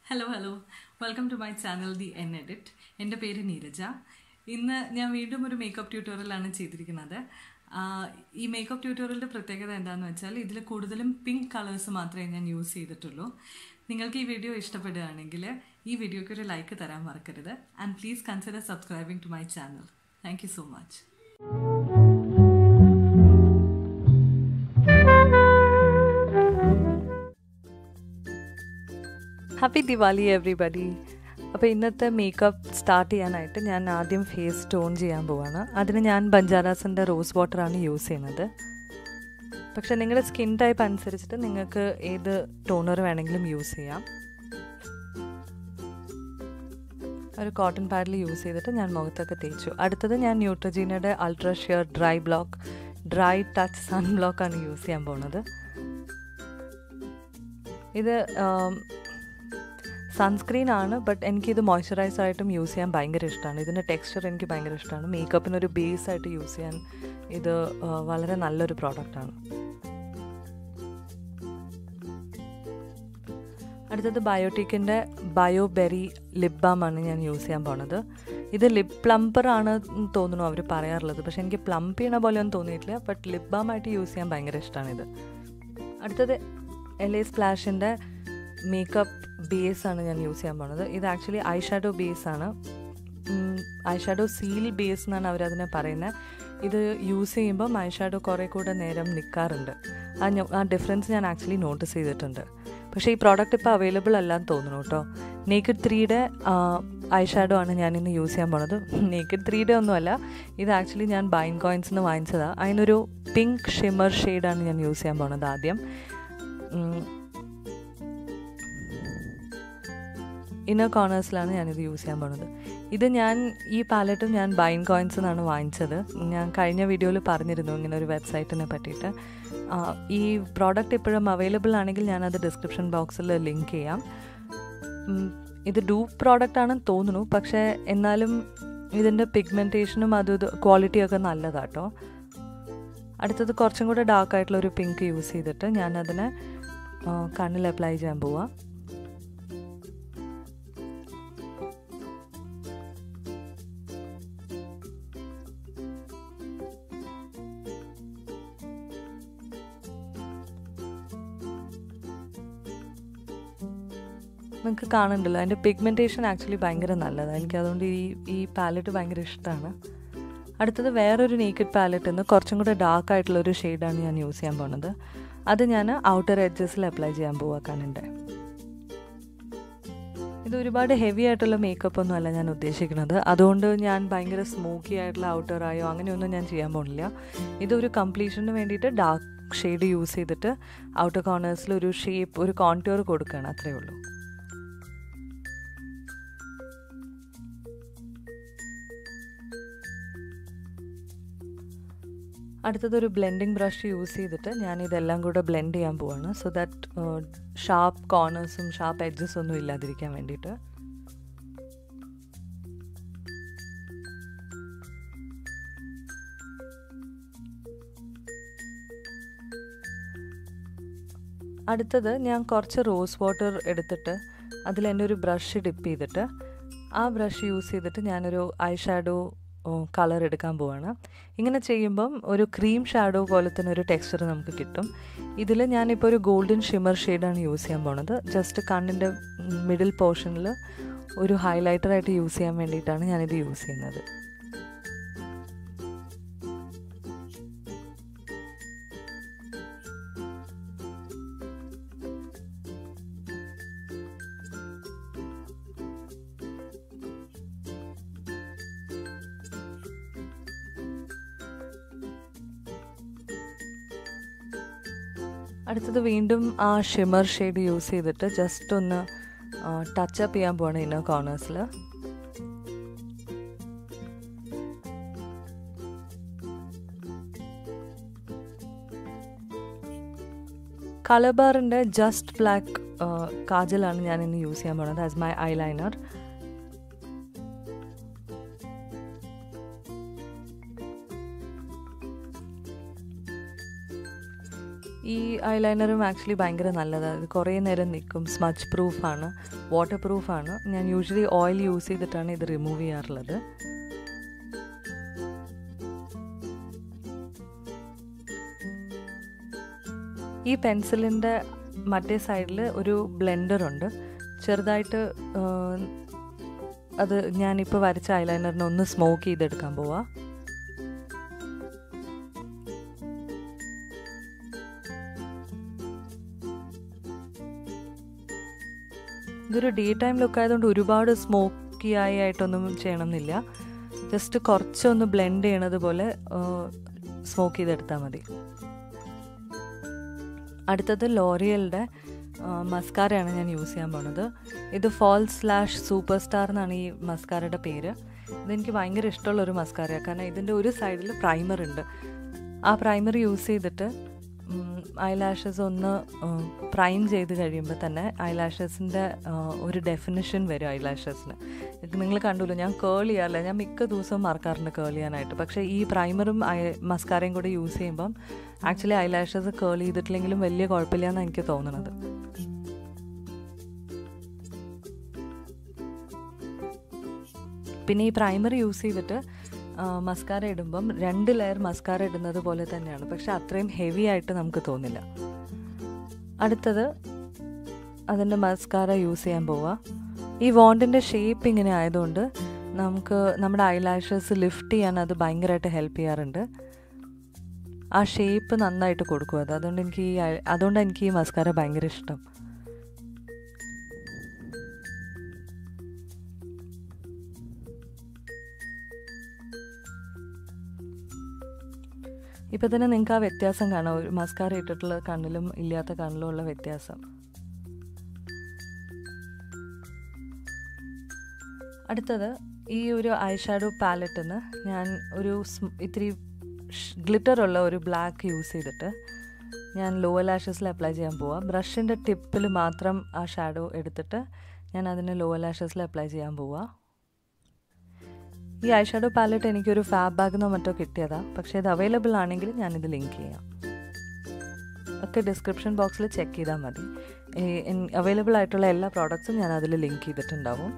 Hello. Welcome to my channel, The N Edit. എൻ്റെ പേര് നീരജ. ഇന്ന് ഞാൻ വീണ്ടും ഒരു മേക്കപ്പ് ട്യൂട്ടോറിയലാണ് ചെയ്തിരിക്കുന്നത്. ഈ മേക്കപ്പ് ട്യൂട്ടോറിയലിൻ്റെ പ്രത്യേകത എന്താണെന്ന് വെച്ചാൽ ഇതിൽ കൂടുതലും പിങ്ക് കളേഴ്സ് മാത്രമേ ഞാൻ യൂസ് ചെയ്തിട്ടുള്ളൂ. നിങ്ങൾക്ക് ഈ വീഡിയോ ഇഷ്ടപ്പെടുകയാണെങ്കിൽ ഈ വീഡിയോയ്ക്ക് ഒരു ലൈക്ക് തരാൻ മറക്കരുത്. And please consider subscribing to my channel. Thank you so much. Happy Diwali everybody. അപ്പോൾ ഇന്നത്തെ മേക്കപ്പ് സ്റ്റാർട്ട് ചെയ്യാനായിട്ട് ഞാൻ ആദ്യം ഫേസ് ടോൺ ചെയ്യാൻ പോവാണ്. അതിന് ഞാൻ ബഞ്ചാരാസിൻ്റെ റോസ് വാട്ടറാണ് യൂസ് ചെയ്യുന്നത്. പക്ഷേ നിങ്ങളുടെ സ്കിൻ ടൈപ്പ് അനുസരിച്ചിട്ട് നിങ്ങൾക്ക് ഏത് ടോണർ വേണമെങ്കിലും യൂസ് ചെയ്യാം. ഒരു കോട്ടൺ പാഡിൽ യൂസ് ചെയ്തിട്ട് ഞാൻ മുഖത്തൊക്കെ തേച്ചു. അടുത്തത് ഞാൻ ന്യൂട്രജീനയുടെ ultra sheer dry touch sun ബ്ലോക്കാണ് യൂസ് ചെയ്യാൻ പോകുന്നത്. ഇത് സൺസ്ക്രീൻ ആണ്, ബട്ട് എനിക്കിത് മോയ്സ്ചറൈസറായിട്ടും യൂസ് ചെയ്യാൻ ഭയങ്കര ഇഷ്ടമാണ്. ഇതിൻ്റെ ടെക്സ്ചർ എനിക്ക് ഭയങ്കര ഇഷ്ടമാണ്. മേക്കപ്പിനൊരു ബേസായിട്ട് യൂസ് ചെയ്യാൻ ഇത് വളരെ നല്ലൊരു പ്രോഡക്റ്റാണ്. അടുത്തത് ബയോട്ടിക്കിൻ്റെ ബയോബെറി ലിപ് ബാമാണ് ഞാൻ യൂസ് ചെയ്യാൻ പോണത്. ഇത് ലിപ് പ്ലംപറാണ് തോന്നുന്നു അവർ പറയാറുള്ളത്, പക്ഷെ എനിക്ക് പ്ലംപ് ചെയ്യണ പോലെയൊന്നും തോന്നിയിട്ടില്ല. ബട്ട് ലിപ് ബാമായിട്ട് യൂസ് ചെയ്യാൻ ഭയങ്കര ഇഷ്ടമാണിത്. അടുത്തത് LA സ്പ്ലാഷിൻ്റെ മേക്കപ്പ് ബേസാണ് ഞാൻ യൂസ് ചെയ്യാൻ പോകുന്നത്. ഇത് ആക്ച്വലി ഐ ഷാഡോ ബേസാണ്. ഐ ഷാഡോ സീൽ ബേസ് എന്നാണ് അവരതിനെ പറയുന്നത്. ഇത് യൂസ് ചെയ്യുമ്പം ഐ ഷാഡോ കുറേ കൂടെ നേരം നിൽക്കാറുണ്ട്. ആ ഡിഫറൻസ് ഞാൻ ആക്ച്വലി നോട്ടീസ് ചെയ്തിട്ടുണ്ട്. പക്ഷേ ഈ പ്രോഡക്റ്റ് ഇപ്പോൾ അവൈലബിൾ അല്ലാന്ന് തോന്നുന്നു കേട്ടോ. നേക്കഡ് 3യുടെ ഐ ഷാഡോ ആണ് ഞാനിന്ന് യൂസ് ചെയ്യാൻ പോണത്. നേക്കഡ് 3യുടെ ഒന്നുമല്ല, ഇത് ആക്ച്വലി ഞാൻ ബൈൻ കോയിൻസിന് വാങ്ങിച്ചതാണ്. അതിനൊരു പിങ്ക് ഷിമ്മർ ഷെയ്ഡാണ് ഞാൻ യൂസ് ചെയ്യാൻ പോണത്. ആദ്യം ഇന്നർ കോർണേഴ്സിലാണ് ഞാനിത് യൂസ് ചെയ്യാൻ പോകുന്നത്. ഇത് ഈ പാലറ്റും ഞാൻ ബൈൻ കോയിൻസ് എന്നാണ് വാങ്ങിച്ചത്. ഞാൻ കഴിഞ്ഞ വീഡിയോയിൽ പറഞ്ഞിരുന്നു ഇങ്ങനെ ഒരു വെബ്സൈറ്റിനെ പറ്റിയിട്ട്. ഈ പ്രോഡക്റ്റ് ഇപ്പോഴും അവൈലബിൾ ആണെങ്കിൽ ഞാനത് ഡിസ്ക്രിപ്ഷൻ ബോക്സിൽ ലിങ്ക് ചെയ്യാം. ഇത് ഡൂപ്പ് പ്രോഡക്റ്റ് ആണെന്ന് തോന്നുന്നു, പക്ഷേ എന്നാലും ഇതിൻ്റെ പിഗ്മെൻറ്റേഷനും ക്വാളിറ്റിയൊക്കെ നല്ലതാട്ടോ. അടുത്തത് കുറച്ചും കൂടെ ഡാർക്കായിട്ടുള്ളൊരു പിങ്ക് യൂസ് ചെയ്തിട്ട് ഞാനതിനെ കണ്ണിൽ അപ്ലൈ ചെയ്യാൻ പോവാം. നിങ്ങൾക്ക് കാണുന്നുണ്ടല്ലോ, അതിൻ്റെ പിഗ്മെൻറ്റേഷൻ ആക്ച്വലി ഭയങ്കര നല്ലതാണ്. എനിക്കതുകൊണ്ട് ഈ പാലറ്റ് ഭയങ്കര ഇഷ്ടമാണ്. അടുത്തത് വേറൊരു നേക്കഡ് പാലറ്റിൽ നിന്ന് കുറച്ചും കൂടെ ഡാർക്കായിട്ടുള്ളൊരു ഷെയ്ഡാണ് ഞാൻ യൂസ് ചെയ്യാൻ പോകുന്നത്. അത് ഞാൻ ഔട്ടർ എഡ്ജസിൽ അപ്ലൈ ചെയ്യാൻ പോവാ കണ്ണിൻ്റെ. ഇത് ഒരുപാട് ഹെവി ആയിട്ടുള്ള മേക്കപ്പ് ഒന്നും അല്ല ഞാൻ ഉദ്ദേശിക്കുന്നത്. അതുകൊണ്ട് ഞാൻ ഭയങ്കര സ്മോക്കി ആയിട്ടുള്ള ഔട്ടറായോ അങ്ങനെയൊന്നും ഞാൻ ചെയ്യാൻ പോകുന്നില്ല. ഇതൊരു കംപ്ലീഷന് വേണ്ടിയിട്ട് ഡാർക്ക് ഷെയ്ഡ് യൂസ് ചെയ്തിട്ട് ഔട്ടർ കോർണേഴ്സിൽ ഒരു ഷേപ്പ്, ഒരു കോൺട്യൂർ കൊടുക്കുകയാണ്, അത്രയേ ഉള്ളൂ. അടുത്തതൊരു ബ്ലെൻഡിങ് ബ്രഷ് യൂസ് ചെയ്തിട്ട് ഞാനിതെല്ലാം കൂടെ ബ്ലെൻഡ് ചെയ്യാൻ പോവാണ്. സോ ദാറ്റ് ഷാർപ്പ് കോർണേഴ്സും ഷാർപ്പ് എഡ്ജസ് ഒന്നും ഇല്ലാതിരിക്കാൻ വേണ്ടിയിട്ട്. അടുത്തത് ഞാൻ കുറച്ച് റോസ് വാട്ടർ എടുത്തിട്ട് അതിലെൻ്റെ ഒരു ബ്രഷ് ഡിപ്പ് ചെയ്തിട്ട് ആ ബ്രഷ് യൂസ് ചെയ്തിട്ട് ഞാനൊരു ഐ ഷാഡോ കളർ എടുക്കാൻ പോവാണ്. ഇങ്ങനെ ചെയ്യുമ്പം ഒരു ക്രീം ഷാഡോ പോലെ തന്നെ ഒരു ടെക്സ്ചർ നമുക്ക് കിട്ടും. ഇതിൽ ഞാനിപ്പോൾ ഒരു ഗോൾഡൻ ഷിമ്മർ ഷെയ്ഡാണ് യൂസ് ചെയ്യാൻ പോണത്. ജസ്റ്റ് കണ്ണിൻ്റെ മിഡിൽ പോർഷനിൽ ഒരു ഹൈലൈറ്ററായിട്ട് യൂസ് ചെയ്യാൻ വേണ്ടിയിട്ടാണ് ഞാനിത് യൂസ് ചെയ്യുന്നത്. അടുത്തത് വീണ്ടും ആ ഷിമ്മർ ഷെയ്ഡ് യൂസ് ചെയ്തിട്ട് ജസ്റ്റ് ഒന്ന് ടച്ചപ്പ് ചെയ്യാൻ പോവാണ് ഇന്നർ കോർണേഴ്സിൽ. കളർ ബാറിൻ്റെ ജസ്റ്റ് ബ്ലാക്ക് കാജലാണ് ഞാൻ ഇന്ന് യൂസ് ചെയ്യാൻ പോകുന്നത് ആസ് മൈ ഐലൈനർ. ഈ ഐലൈനറും ആക്ച്വലി ഭയങ്കര നല്ലതാണ്. ഇത് കുറേ നേരം നിൽക്കും. സ്മച്ച് പ്രൂഫാണ്, വാട്ടർ പ്രൂഫാണ്. ഞാൻ യൂഷ്വലി ഓയിൽ യൂസ് ചെയ്തിട്ടാണ് ഇത് റിമൂവ് ചെയ്യാറുള്ളത്. ഈ പെൻസിലിൻ്റെ മറ്റേ സൈഡിൽ ഒരു ബ്ലെൻഡറുണ്ട്. ചെറുതായിട്ട് അത് ഞാനിപ്പോൾ വരച്ച ഐലൈനറിനെ ഒന്ന് സ്മോക്ക് ചെയ്തെടുക്കാൻ പോവാം. ഇതൊരു ഡേ ടൈം ലുക്ക് ആയതുകൊണ്ട് ഒരുപാട് സ്മോക്കി ആയിട്ടൊന്നും ചെയ്യണമെന്നില്ല. ജസ്റ്റ് കുറച്ചൊന്ന് ബ്ലെൻഡ് ചെയ്യണത് പോലെ സ്മോക്ക് ചെയ്തെടുത്താൽ മതി. അടുത്തത് ലോറിയലിൻ്റെ മസ്കാരയാണ് ഞാൻ യൂസ് ചെയ്യാൻ പോണത്. ഇത് ഫാൾ/സൂപ്പർ സ്റ്റാർ എന്നാണ് ഈ മസ്കാരയുടെ പേര്. ഇതെനിക്ക് ഭയങ്കര ഇഷ്ടമുള്ളൊരു മസ്കാരയാണ്. കാരണം ഇതിൻ്റെ ഒരു സൈഡിൽ പ്രൈമർ ഉണ്ട്. ആ പ്രൈമർ യൂസ് ചെയ്തിട്ട് ഐലാഷസ് ഒന്ന് പ്രൈം ചെയ്ത് കഴിയുമ്പോൾ തന്നെ ഐലാഷസിൻ്റെ ഒരു ഡെഫിനിഷൻ വരും ഐലാഷസിന്. നിങ്ങൾ കണ്ടുല്ലോ, ഞാൻ കേൾ ചെയ്യാറില്ല. ഞാൻ മിക്ക ദിവസവും മറക്കാറുണ്ട് കേൾ ചെയ്യാനായിട്ട്. പക്ഷേ ഈ പ്രൈമറും മസ്കാരയും കൂടെ യൂസ് ചെയ്യുമ്പം ആക്ച്വലി ഐലാഷസ് കേൾ ചെയ്തിട്ടില്ലെങ്കിലും വലിയ കുഴപ്പമില്ല എന്നാണ് എനിക്ക് തോന്നുന്നത്. പിന്നെ ഈ പ്രൈമർ യൂസ് ചെയ്തിട്ട് മസ്കാര ഇടുമ്പം 2 ലെയർ മസ്കാര ഇടുന്നത് പോലെ തന്നെയാണ്. പക്ഷെ അത്രയും ഹെവി ആയിട്ട് നമുക്ക് തോന്നില്ല. അടുത്തത് അതിൻ്റെ മസ്കാര യൂസ് ചെയ്യാൻ പോവാം. ഈ വോണ്ടിൻ്റെ ഷേപ്പ് ഇങ്ങനെ ആയതുകൊണ്ട് നമുക്ക് നമ്മുടെ ഐലാഷസ് ലിഫ്റ്റ് ചെയ്യാൻ അത് ഭയങ്കരമായിട്ട് ഹെൽപ്പ് ചെയ്യാറുണ്ട്. ആ ഷേപ്പ് നന്നായിട്ട് കൊടുക്കും അത്. അതുകൊണ്ട് എനിക്ക് ഈ മസ്കാര ഭയങ്കര ഇഷ്ടം. ഇപ്പം തന്നെ നിങ്ങൾക്ക് ആ വ്യത്യാസം കാണാം, ഒരു മസ്കാര ഇട്ടിട്ടുള്ള കണ്ണിലും ഇല്ലാത്ത കണ്ണിലും ഉള്ള വ്യത്യാസം. അടുത്തത് ഈ ഒരു ഐ ഷാഡോ പാലറ്റിന് ഞാൻ ഒരു ഇത്തിരി ഗ്ലിറ്ററുള്ള ഒരു ബ്ലാക്ക് യൂസ് ചെയ്തിട്ട് ഞാൻ ലോവർ ലാഷസിൽ അപ്ലൈ ചെയ്യാൻ പോവാം. ബ്രഷിൻ്റെ ടിപ്പിൽ മാത്രം ആ ഷാഡോ എടുത്തിട്ട് ഞാൻ അതിന് ലോവർ ലാഷസിൽ അപ്ലൈ ചെയ്യാൻ പോവാം. ഈ ഐ ഷാഡോ പാലറ്റ് എനിക്കൊരു ഫാബ് ബാഗിന്നോ മറ്റോ കിട്ടിയതാണ്. പക്ഷേ ഇത് അവൈലബിൾ ആണെങ്കിൽ ഞാനിത് ലിങ്ക് ചെയ്യാം. ഒക്കെ ഡിസ്ക്രിപ്ഷൻ ബോക്സിൽ ചെക്ക് ചെയ്താൽ മതി. അവൈലബിൾ ആയിട്ടുള്ള എല്ലാ പ്രോഡക്ട്സും ഞാൻ അതിൽ ലിങ്ക് ചെയ്തിട്ടുണ്ടാവും.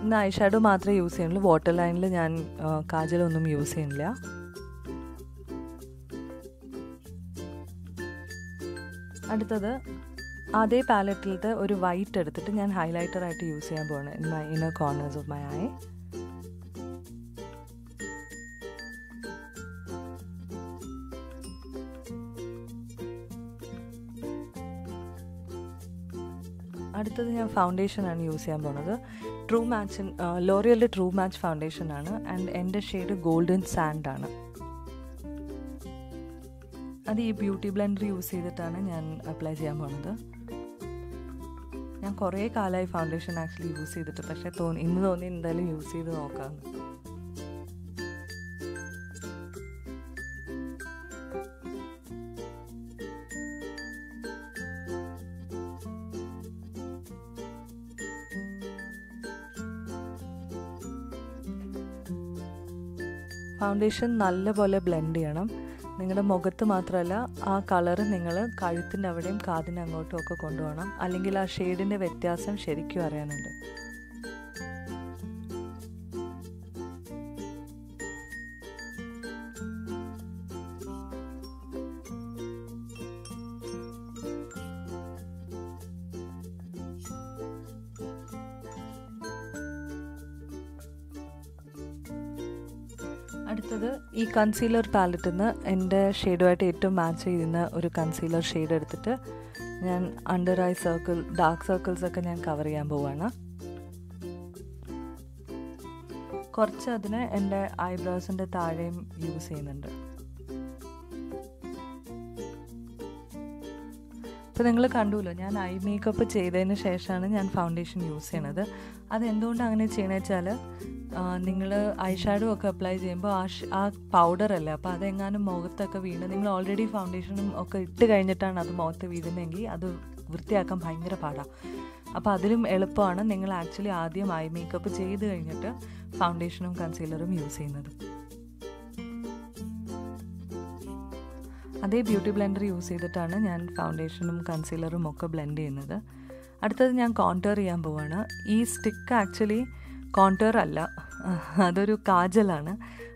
ഇന്ന് ഐ ഷാഡോ മാത്രമേ യൂസ് ചെയ്യുന്നുള്ളൂ. വാട്ടർ ലൈനിൽ ഞാൻ കാജലൊന്നും യൂസ് ചെയ്യുന്നില്ല. അടുത്തത് അതേ പാലറ്റിലത്തെ ഒരു വൈറ്റ് എടുത്തിട്ട് ഞാൻ ഹൈലൈറ്ററായിട്ട് യൂസ് ചെയ്യാൻ പോവാണ് in my inner corners of my I. അടുത്തത് ഞാൻ ഫൗണ്ടേഷനാണ് യൂസ് ചെയ്യാൻ പോകുന്നത്. ലോറിയലിൻ്റെ ട്രൂ മാച്ച് ഫൗണ്ടേഷനാണ്. ആൻഡ് എൻ്റെ ഷെയ്ഡ് ഗോൾഡൻ സാൻഡാണ്. അത് ഈ ബ്യൂട്ടി ബ്ലെൻഡർ യൂസ് ചെയ്തിട്ടാണ് ഞാൻ അപ്ലൈ ചെയ്യാൻ പോകുന്നത്. ഞാൻ കുറേ കാലമായി ഫൗണ്ടേഷൻ ആക്ച്വലി യൂസ് ചെയ്തിട്ട്, പക്ഷേ ഇന്ന് തോന്നി എന്തായാലും യൂസ് ചെയ്ത് നോക്കാമെന്ന്. ഫൗണ്ടേഷൻ നല്ലപോലെ ബ്ലെൻഡ് ചെയ്യണം. നിങ്ങളുടെ മുഖത്ത് മാത്രമല്ല, ആ കളറ് നിങ്ങൾ കഴുത്തിൻ്റെ അവിടെയും കാതിന് അങ്ങോട്ടും ഒക്കെ കൊണ്ടുപോകണം. അല്ലെങ്കിൽ ആ ഷെയ്ഡിൻ്റെ വ്യത്യാസം ശരിക്കും അറിയാനുണ്ട്. അടുത്തത് ഈ കൺസീലർ പാലറ്റിൽ നിന്ന് എൻ്റെ ഷെയ്ഡുമായിട്ട് ഏറ്റവും മാച്ച് ചെയ്യുന്ന ഒരു കൺസീലർ ഷെയ്ഡ് എടുത്തിട്ട് ഞാൻ അണ്ടർ ഐ സർക്കിൾ, ഡാർക്ക് സർക്കിൾസൊക്കെ ഞാൻ കവർ ചെയ്യാൻ പോവുകയാണ്. കുറച്ച് അതിന് എൻ്റെ ഐബ്രോസിൻ്റെ താഴെയും യൂസ് ചെയ്യുന്നുണ്ട്. ഇപ്പോൾ നിങ്ങൾ കണ്ടുല്ലോ, ഞാൻ ഐ മേക്കപ്പ് ചെയ്തതിന് ശേഷമാണ് ഞാൻ ഫൗണ്ടേഷൻ യൂസ് ചെയ്യണത്. അതെന്തുകൊണ്ടാണ് അങ്ങനെ ചെയ്യണമെന്ന് വെച്ചാൽ, നിങ്ങൾ ഐ ഷാഡോ ഒക്കെ അപ്ലൈ ചെയ്യുമ്പോൾ ആ പൗഡറല്ലേ, അപ്പോൾ അതെങ്ങാനും മുഖത്തൊക്കെ വീണ്, നിങ്ങൾ ഓൾറെഡി ഫൗണ്ടേഷനും ഒക്കെ ഇട്ട് കഴിഞ്ഞിട്ടാണ് അത് മുഖത്ത് വീഴുന്നതെങ്കിൽ അത് വൃത്തിയാക്കാൻ ഭയങ്കര പാടാണ്. അപ്പോൾ അതിലും എളുപ്പമാണ് നിങ്ങൾ ആക്ച്വലി ആദ്യം ഐ മേക്കപ്പ് ചെയ്ത് കഴിഞ്ഞിട്ട് ഫൗണ്ടേഷനും കൺസീലറും യൂസ് ചെയ്യുന്നത്. അതേ ബ്യൂട്ടി ബ്ലെൻഡർ യൂസ് ചെയ്തിട്ടാണ് ഞാൻ ഫൗണ്ടേഷനും കൺസീലറും ഒക്കെ ബ്ലെൻഡ് ചെയ്യുന്നത്. അടുത്തത് ഞാൻ കോൺടർ ചെയ്യാൻ പോവാണ്. ഈ സ്റ്റിക്ക് ആക്ച്വലി കോൺടർ അല്ല, അതൊരു കാജലാണ്.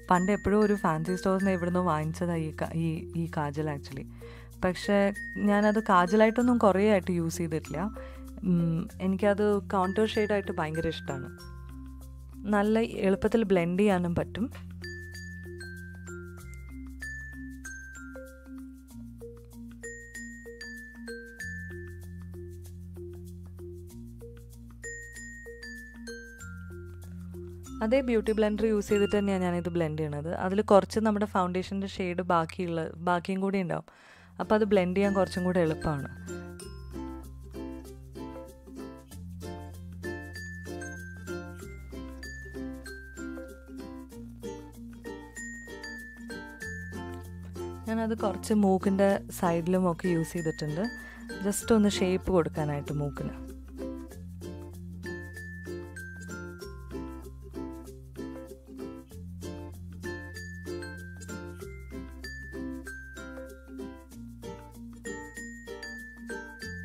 പണ്ട് എപ്പോഴും ഒരു ഫാൻസി സ്റ്റോറിൽ നിന്ന് എവിടുന്നോ വാങ്ങിച്ചതാണ് ഈ കാജൽ ആക്ച്വലി. പക്ഷേ ഞാനത് കാജലായിട്ടൊന്നും കുറേ ആയിട്ട് യൂസ് ചെയ്തിട്ടില്ല. എനിക്കത് കോൺടർ ഷെയ്ഡായിട്ട് ഭയങ്കര ഇഷ്ടമാണ്. നല്ല എളുപ്പത്തിൽ ബ്ലെൻഡ് ചെയ്യാനും പറ്റും. അതേ ബ്യൂട്ടി ബ്ലെൻഡർ യൂസ് ചെയ്തിട്ട് തന്നെയാണ് ഞാനിത് ബ്ലെൻഡ് ചെയ്യണത്. അതിൽ കുറച്ച് നമ്മുടെ ഫൗണ്ടേഷൻ്റെ ഷെയ്ഡ് ബാക്കിയും കൂടി ഉണ്ടാവും. അപ്പോൾ അത് ബ്ലെൻഡ് ചെയ്യാൻ കുറച്ചും കൂടെ എളുപ്പമാണ്. ഞാനത് കുറച്ച് മൂക്കിൻ്റെ സൈഡിലും ഒക്കെ യൂസ് ചെയ്തിട്ടുണ്ട്, ജസ്റ്റ് ഒന്ന് ഷേപ്പ് കൊടുക്കാനായിട്ട് മൂക്കിന്.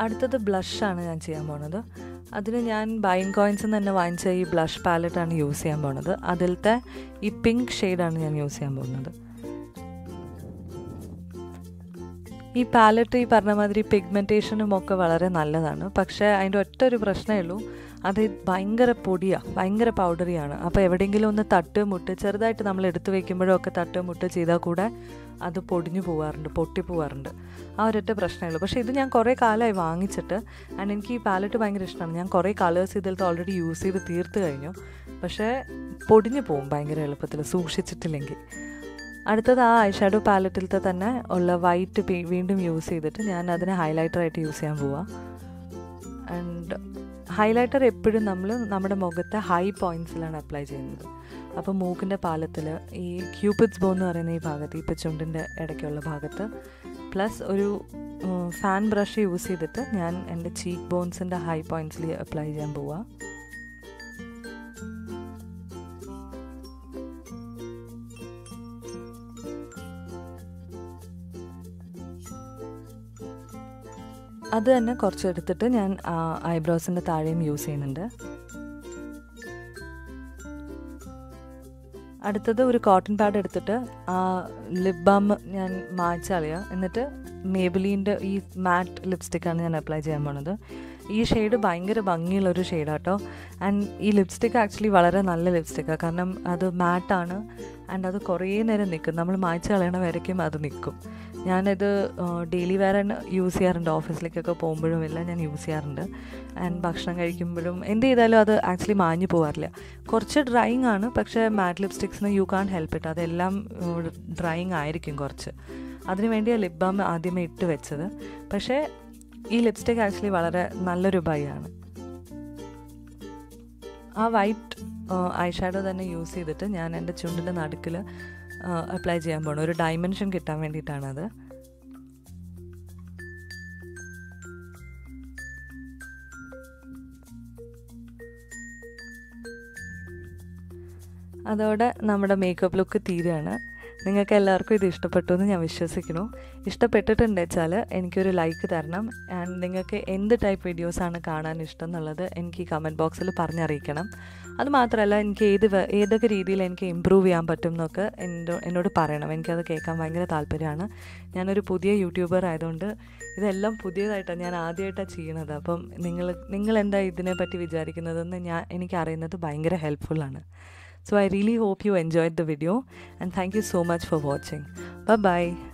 അടുത്തത് ബ്ലഷാണ് ഞാൻ ചെയ്യാൻ പോണത്. അതിന് ഞാൻ ബൈൻ കോയിൻസിൽ നിന്ന് തന്നെ വാങ്ങിച്ച ഈ ബ്ലഷ് പാലറ്റാണ് യൂസ് ചെയ്യാൻ പോണത്. അതിലത്തെ ഈ പിങ്ക് ഷെയ്ഡാണ് ഞാൻ യൂസ് ചെയ്യാൻ പോകുന്നത്. ഈ പാലറ്റ് ഈ പറഞ്ഞ മാതിരി പിഗ്മെൻറ്റേഷനും ഒക്കെ വളരെ നല്ലതാണ്. പക്ഷേ അതിൻ്റെ ഒറ്റ ഒരു പ്രശ്നമേ ഉള്ളൂ, അത് ഭയങ്കര പൊടിയാണ്, ഭയങ്കര പൗഡറിയാണ്. അപ്പോൾ എവിടെയെങ്കിലും ഒന്ന് തട്ട് മുട്ട് ചെറുതായിട്ട് നമ്മൾ എടുത്ത് വയ്ക്കുമ്പോഴൊക്കെ തട്ട് മുട്ട് ചെയ്താൽ കൂടെ അത് പൊടിഞ്ഞു പോകാറുണ്ട്, പൊട്ടി പോകാറുണ്ട്. ആ ഒരൊറ്റ പ്രശ്നമേ ഉള്ളൂ. പക്ഷേ ഇത് ഞാൻ കുറേ കാലമായി വാങ്ങിച്ചിട്ട്, ആൻഡ് എനിക്ക് ഈ പാലറ്റ് ഭയങ്കര ഇഷ്ടമാണ്. ഞാൻ കുറേ കളേഴ്സ് ഇതിലത്തെ ഓൾറെഡി യൂസ് ചെയ്ത് തീർത്ത് കഴിഞ്ഞു. പക്ഷേ പൊടിഞ്ഞു പോകും ഭയങ്കര എളുപ്പത്തിൽ സൂക്ഷിച്ചിട്ടില്ലെങ്കിൽ. അടുത്തത് ആ ഐ ഷാഡോ പാലറ്റിലത്തെ തന്നെ ഉള്ള വൈറ്റ് വീണ്ടും യൂസ് ചെയ്തിട്ട് ഞാൻ അതിനെ ഹൈലൈറ്ററായിട്ട് യൂസ് ചെയ്യാൻ പോവാം. ആൻഡ് ഹൈലൈറ്റർ എപ്പോഴും നമ്മൾ നമ്മുടെ മുഖത്തെ ഹൈ പോയിൻറ്റ്സിലാണ് അപ്ലൈ ചെയ്യുന്നത്. അപ്പോൾ മൂക്കിൻ്റെ പാലത്തിൽ ഈ ക്യൂപിഡ്സ് ബോ എന്ന് പറയുന്ന ഈ ഭാഗത്ത്, ഇപ്പോൾ ചുണ്ടിൻ്റെ ഇടയ്ക്കുള്ള ഭാഗത്ത്, പ്ലസ് ഒരു ഫാൻ ബ്രഷ് യൂസ് ചെയ്തിട്ട് ഞാൻ എൻ്റെ ചീക്ക് ബോൺസിൻ്റെ ഹൈ പോയിൻറ്റ്സിൽ അപ്ലൈ ചെയ്യാൻ പോവാം. അത് തന്നെ കുറച്ചെടുത്തിട്ട് ഞാൻ ഐബ്രോസിൻ്റെ താഴെയും യൂസ് ചെയ്യുന്നുണ്ട്. അടുത്തത് ഒരു കോട്ടൺ പാഡ് എടുത്തിട്ട് ആ ലിപ് ബാം ഞാൻ മായ്ച്ച് കളയുക. എന്നിട്ട് മേബിലിൻ്റെ ഈ മാറ്റ് ലിപ്സ്റ്റിക്കാണ് ഞാൻ അപ്ലൈ ചെയ്യാൻ പോണത്. ഈ ഷെയ്ഡ് ഭയങ്കര ഭംഗിയുള്ളൊരു ഷെയ്ഡാട്ടോ. ആൻഡ് ഈ ലിപ്സ്റ്റിക്ക് ആക്ച്വലി വളരെ നല്ല ലിപ്സ്റ്റിക്കാണ്, കാരണം അത് മാറ്റാണ് ആൻഡ് അത് കുറേ നേരം നിൽക്കും. നമ്മൾ മായ്ച്ച് കളയണ വരയ്ക്കും അത് നിൽക്കും. ഞാനിത് ഡെയിലി വെയറാണ് യൂസ് ചെയ്യാറുണ്ട്, ഓഫീസിലേക്കൊക്കെ പോകുമ്പോഴും എല്ലാം ഞാൻ യൂസ് ചെയ്യാറുണ്ട്. ആൻഡ് ഭക്ഷണം കഴിക്കുമ്പോഴും എന്ത് ചെയ്താലും അത് ആക്ച്വലി മാഞ്ഞു പോകാറില്ല. കുറച്ച് ഡ്രൈയിങ് ആണ്, പക്ഷേ മാറ്റ് ലിപ്സ്റ്റിക്സിന് യു കാൺ ഹെൽപ്പ് ഇറ്റ്, അതെല്ലാം ഡ്രൈയിങ് ആയിരിക്കും കുറച്ച്. അതിന് വേണ്ടിയാണ് ലിപ് ബാം ആദ്യമേ ഇട്ട് വെച്ചത്. പക്ഷേ ഈ ലിപ്സ്റ്റിക്ക് ആക്ച്വലി വളരെ നല്ലൊരു ബൈ ആണ്. ആ വൈറ്റ് ഐ ഷാഡോ തന്നെ യൂസ് ചെയ്തിട്ട് ഞാൻ എൻ്റെ ചുണ്ടിൻ്റെ നടുക്കിൽ അപ്ലൈ ചെയ്യാൻ പോകണം. ഒരു ഡൈമെൻഷൻ കിട്ടാൻ വേണ്ടിയിട്ടാണത്. അതോടെ നമ്മുടെ മേക്കപ്പ് ലുക്ക് തീരുകയാണ്. നിങ്ങൾക്ക് എല്ലാവർക്കും ഇത് ഇഷ്ടപ്പെട്ടു എന്ന് ഞാൻ വിശ്വസിക്കുന്നു. ഇഷ്ടപ്പെട്ടിട്ടുണ്ട് വെച്ചാൽ എനിക്കൊരു ലൈക്ക് തരണം. ആൻഡ് നിങ്ങൾക്ക് എന്ത് ടൈപ്പ് വീഡിയോസാണ് കാണാൻ ഇഷ്ടം എന്നുള്ളത് എനിക്ക് ഈ കമൻറ്റ് ബോക്സിൽ പറഞ്ഞറിയിക്കണം. അതുമാത്രമല്ല എനിക്ക് ഏതൊക്കെ രീതിയിൽ എനിക്ക് ഇമ്പ്രൂവ് ചെയ്യാൻ പറ്റും എന്നൊക്കെ എന്നോട് പറയണം. എനിക്കത് കേൾക്കാൻ ഭയങ്കര താല്പര്യമാണ്. ഞാനൊരു പുതിയ യൂട്യൂബർ ആയതുകൊണ്ട് ഇതെല്ലാം പുതിയതായിട്ടാണ്, ഞാൻ ആദ്യമായിട്ടാണ് ചെയ്യണത്. അപ്പം നിങ്ങൾ എന്താ ഇതിനെപ്പറ്റി വിചാരിക്കുന്നതെന്ന് എനിക്കറിയുന്നത് ഭയങ്കര ഹെൽപ്ഫുള്ളാണ്. So I really hope you enjoyed the video and thank you so much for watching. Bye bye.